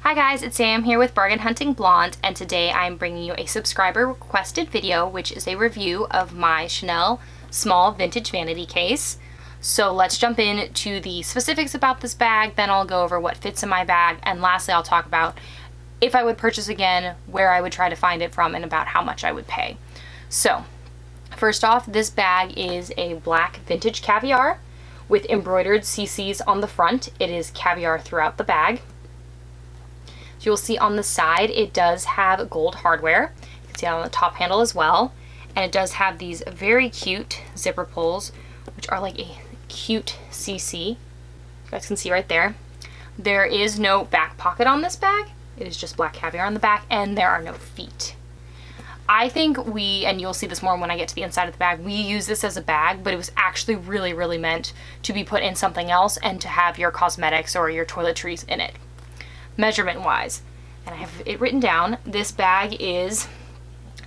Hi guys, it's Sam here with Bargain.hunting.blonde, and today I'm bringing you a subscriber requested video, which is a review of my Chanel small vintage vanity case. So let's jump into the specifics about this bag, then I'll go over what fits in my bag, and lastly I'll talk about if I would purchase again, where I would try to find it from, and about how much I would pay. So first off, this bag is a black vintage caviar with embroidered CCs on the front. It is caviar throughout the bag. So you'll see on the side it does have gold hardware. You can see on the top handle as well. And it does have these very cute zipper pulls, which are like a cute CC. You guys can see right there. There is no back pocket on this bag. It is just black caviar on the back, and there are no feet. I think and you'll see this more when I get to the inside of the bag, we use this as a bag, but it was actually really meant to be put in something else and to have your cosmetics or your toiletries in it. Measurement wise, and I have it written down, this bag is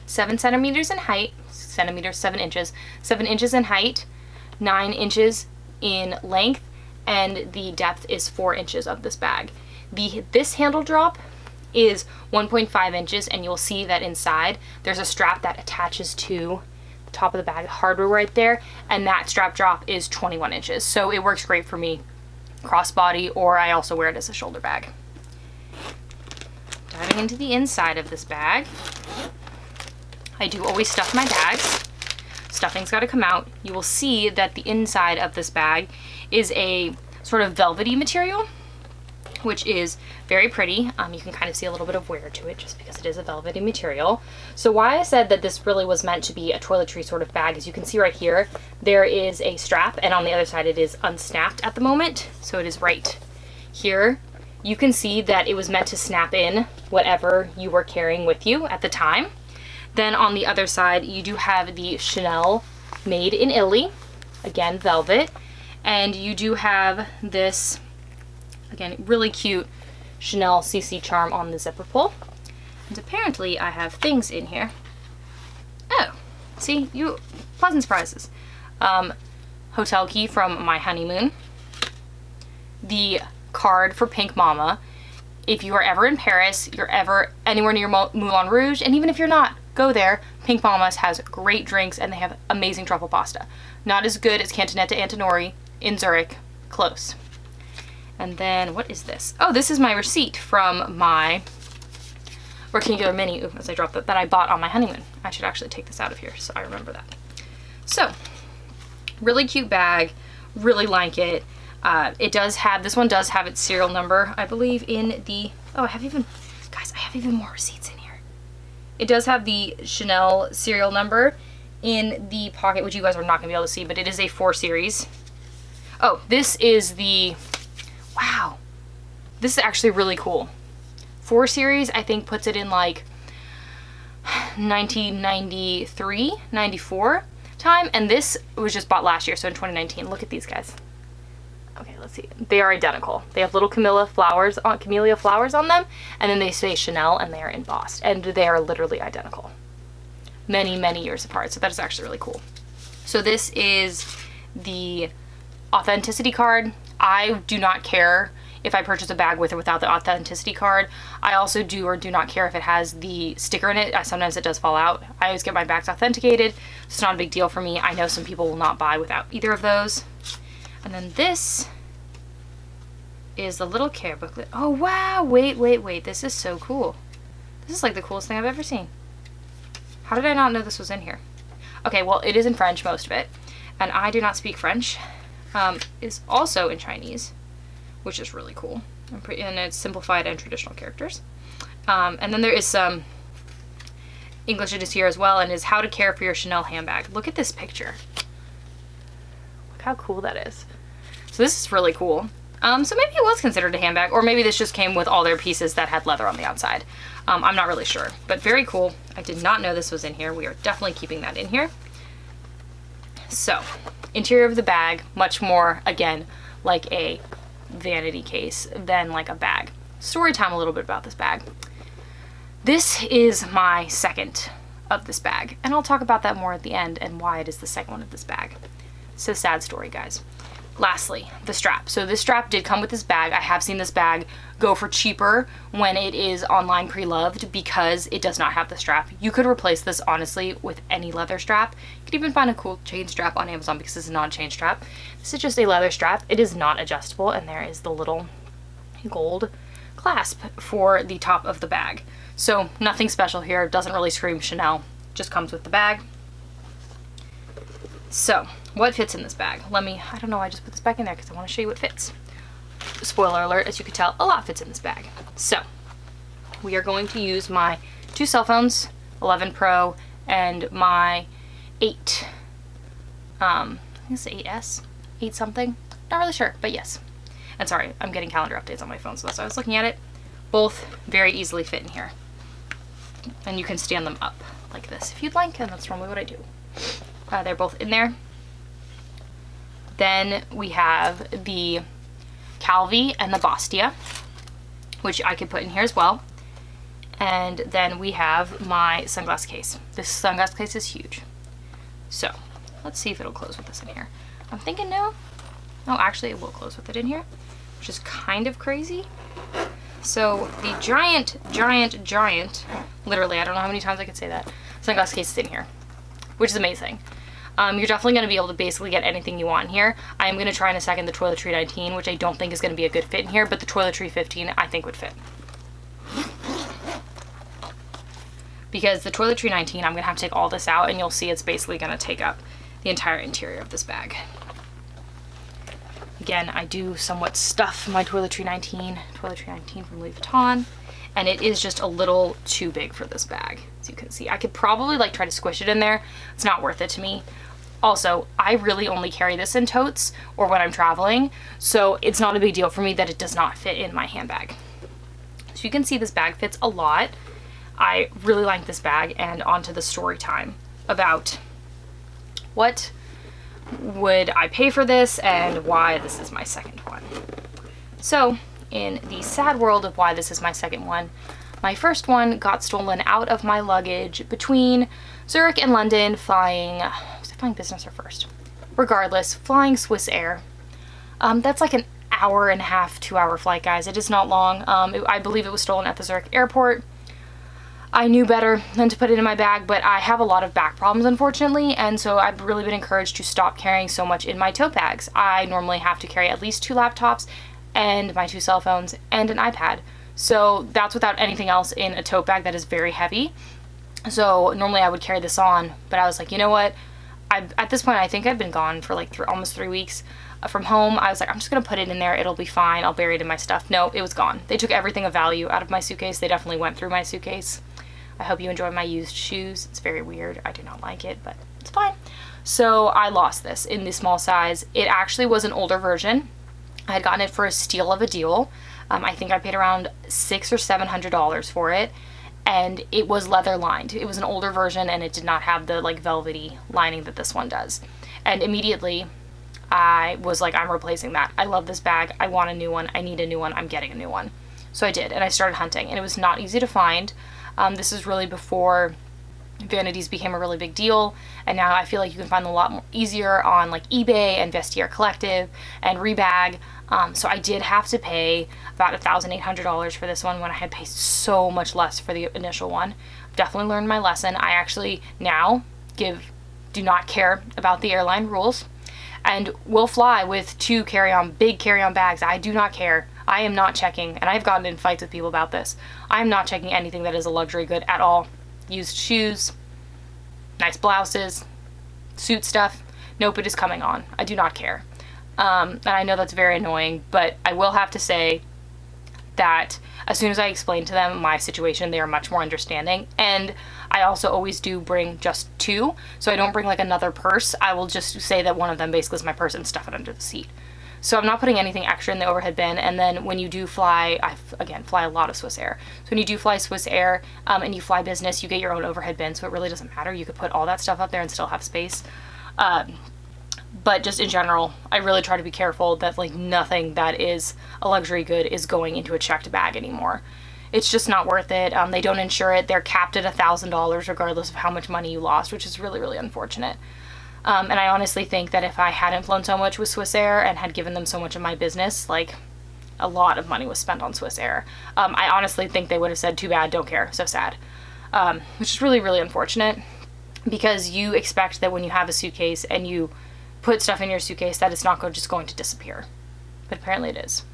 7 centimeters in height, 7 inches in height, 9 inches in length, and the depth is 4 inches of this bag. This handle drop is 1.5 inches, and you'll see that inside there's a strap that attaches to the top of the bag, the hardware right there, and that strap drop is 21 inches. So it works great for me crossbody, or I also wear it as a shoulder bag. Diving into the inside of this bag, I do always stuff my bags. Stuffing's got to come out. You will see that the inside of this bag is a sort of velvety material, which is very pretty. You can kind of see a little bit of wear to it just because it is a velvety material. So why I said that this really was meant to be a toiletry sort of bag is you can see right here, there is a strap, and on the other side it is unsnapped at the moment. So it is right here. You can see that it was meant to snap in whatever you were carrying with you at the time. Then on the other side, you do have the Chanel Made in Italy, again, velvet. And you do have this, again, really cute Chanel CC charm on the zipper pull. And apparently I have things in here. Oh, see, pleasant surprises. Hotel key from my honeymoon. The card for Pink Mama. If you are ever in Paris, you're ever anywhere near Moulin Rouge, and even if you're not, go there. Pink Mama's has great drinks, and they have amazing truffle pasta. Not as good as Cantonetta Antinori in Zurich, close. And then, what is this? Oh, this is my receipt from my rectangular mini, as I dropped that I bought on my honeymoon. I should actually take this out of here so I remember that. So, really cute bag, really like it. This one does have its serial number, I believe, in the, oh, I have even more receipts in here. It does have the Chanel serial number in the pocket, which you guys are not going to be able to see, but it is a 4 series. Oh, this is wow, this is actually really cool. 4 series, I think, puts it in like 1993, 94 time, and this was just bought last year, so in 2019. Look at these guys. Okay, let's see. They are identical. They have little camellia flowers on them, and then they say Chanel, and they are embossed, and they are literally identical. Many years apart, so that is actually really cool. So this is the authenticity card. I do not care if I purchase a bag with or without the authenticity card. I also do or do not care if it has the sticker in it. Sometimes it does fall out. I always get my bags authenticated. It's not a big deal for me. I know some people will not buy without either of those. And then this is the little care booklet. Oh wow, wait, this is so cool. This is like the coolest thing I've ever seen. How did I not know this was in here? Okay, well, it is in French, most of it, and I do not speak French. It's also in Chinese, which is really cool. And it's simplified and traditional characters. And then there is some English in here as well, and is how to care for your Chanel handbag. Look at this picture. Look how cool that is. So this is really cool. So maybe it was considered a handbag, or maybe this just came with all their pieces that had leather on the outside. I'm not really sure, but very cool. I did not know this was in here. We are definitely keeping that in here. So, interior of the bag, much more, again, like a vanity case than like a bag. Story time a little bit about this bag. This is my second of this bag, and I'll talk about that more at the end and why it is the second one of this bag. It's a sad story, guys. Lastly, the strap. So this strap did come with this bag. I have seen this bag go for cheaper when it is online pre-loved because it does not have the strap. You could replace this honestly with any leather strap. You could even find a cool chain strap on Amazon because this is not a chain strap. This is just a leather strap. It is not adjustable, and there is the little gold clasp for the top of the bag. So nothing special here. It doesn't really scream Chanel. Just comes with the bag. So what fits in this bag? I don't know, I just put this back in there because I want to show you what fits. Spoiler alert, as you can tell, a lot fits in this bag. So we are going to use my 2 cell phones, 11 Pro, and my 8, I think it's 8S, 8 something, not really sure, but yes. And sorry, I'm getting calendar updates on my phone, so that's why I was looking at it. Both very easily fit in here. And you can stand them up like this if you'd like, and that's normally what I do. They're both in there. Then we have the Calvi and the Bastia, which I could put in here as well. And then we have my sunglass case. This sunglass case is huge. So let's see if it'll close with this in here. I'm thinking no. No, actually it will close with it in here, which is kind of crazy. So the giant, literally, I don't know how many times I could say that, sunglass case is in here, which is amazing. You're definitely going to be able to basically get anything you want in here. I am going to try in a second the Toiletry 19, which I don't think is going to be a good fit in here, but the Toiletry 15 I think would fit. Because the Toiletry 19, I'm going to have to take all this out, and you'll see it's basically going to take up the entire interior of this bag. Again, I do somewhat stuff my Toiletry 19 from Louis Vuitton, and it is just a little too big for this bag, as you can see. I could probably like try to squish it in there. It's not worth it to me. Also, I really only carry this in totes or when I'm traveling, so it's not a big deal for me that it does not fit in my handbag. So you can see this bag fits a lot. I really like this bag, and onto the story time about what would I pay for this and why this is my second one. So in the sad world of why this is my second one, my first one got stolen out of my luggage between Zurich and London flying, was I flying business or first? Regardless, flying Swiss Air. That's like an hour and a half, 2-hour flight, guys. It is not long. I believe it was stolen at the Zurich airport. I knew better than to put it in my bag, but I have a lot of back problems, unfortunately, and so I've really been encouraged to stop carrying so much in my tote bags. I normally have to carry at least 2 laptops and my 2 cell phones and an iPad. So that's without anything else in a tote bag that is very heavy. So normally I would carry this on, but I was like, you know what? At this point, I think I've been gone for like almost 3 weeks from home. I was like, I'm just gonna put it in there. It'll be fine. I'll bury it in my stuff. No, it was gone. They took everything of value out of my suitcase. They definitely went through my suitcase. I hope you enjoy my used shoes. It's very weird. I do not like it, but it's fine. So I lost this in the small size. It actually was an older version. I had gotten it for a steal of a deal. I think I paid around $600 or $700 for it, and it was leather lined. It was an older version, and it did not have the like velvety lining that this one does. And immediately I was like, I'm replacing that. I love this bag. I want a new one. I need a new one. I'm getting a new one. So I did, and I started hunting, and it was not easy to find. This is really before Vanities became a really big deal, and now I feel like you can find them a lot more easier on like eBay and Vestiaire Collective and Rebag. So I did have to pay about $1,800 for this one when I had paid so much less for the initial one. I've definitely learned my lesson. I actually now do not care about the airline rules and will fly with 2 big carry-on bags. I do not care. I am not checking, and I've gotten in fights with people about this. I am not checking anything that is a luxury good at all. Used shoes, nice blouses, suit stuff. Nope, it is coming on. I do not care. And I know that's very annoying, but I will have to say that as soon as I explain to them my situation, they are much more understanding. And I also always do bring just 2, so I don't bring like another purse. I will just say that one of them basically is my purse and stuff it under the seat. So I'm not putting anything extra in the overhead bin. And then when you do fly, I again fly a lot of Swiss Air. So when you do fly Swiss Air and you fly business, you get your own overhead bin, so it really doesn't matter. You could put all that stuff up there and still have space. But just in general, I really try to be careful that like nothing that is a luxury good is going into a checked bag anymore. It's just not worth it. They don't insure it. They're capped at $1,000 regardless of how much money you lost, which is really, really unfortunate. And I honestly think that if I hadn't flown so much with Swissair and had given them so much of my business, like, a lot of money was spent on Swissair. I honestly think they would have said, too bad, don't care, so sad. Which is really, really unfortunate, because you expect that when you have a suitcase and you put stuff in your suitcase that it's not just going to disappear. But apparently it is.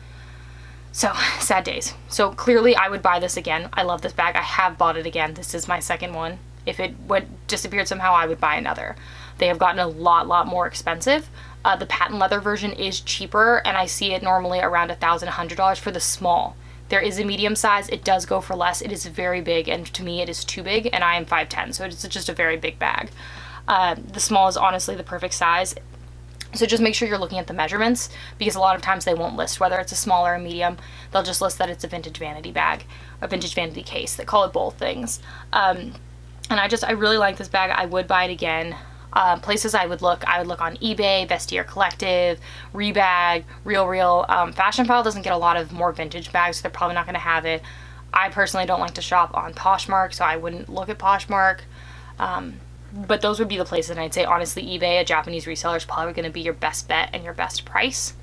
So, sad days. So clearly I would buy this again. I love this bag. I have bought it again. This is my second one. If it disappeared somehow, I would buy another. They have gotten a lot more expensive. The patent leather version is cheaper, and I see it normally around $1,100 for the small. There is a medium size. It does go for less. It is very big, and to me it is too big, and I am 5'10", so it's just a very big bag. The small is honestly the perfect size. So just make sure you're looking at the measurements, because a lot of times they won't list whether it's a small or a medium. They'll just list that it's a vintage vanity bag, a vintage vanity case. They call it both things. And I really like this bag. I would buy it again. Places I would look on eBay, Vestiaire Collective, Rebag, Real. Fashionphile doesn't get a lot of more vintage bags, so they're probably not going to have it. I personally don't like to shop on Poshmark, so I wouldn't look at Poshmark. But those would be the places, and I'd say honestly eBay, a Japanese reseller, is probably going to be your best bet and your best price.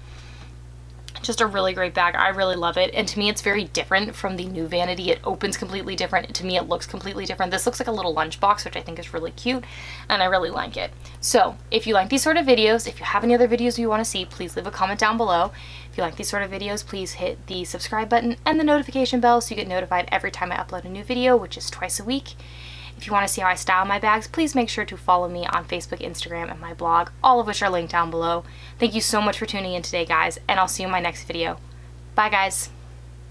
Just a really great bag. I really love it, and to me it's very different from the new Vanity. It opens completely different. To me it looks completely different. This looks like a little lunchbox, which I think is really cute, and I really like it. So if you like these sort of videos, if you have any other videos you want to see, please leave a comment down below. If you like these sort of videos, please hit the subscribe button and the notification bell so you get notified every time I upload a new video, which is twice a week. If you want to see how I style my bags, please make sure to follow me on Facebook, Instagram, and my blog, all of which are linked down below. Thank you so much for tuning in today, guys, and I'll see you in my next video. Bye, guys.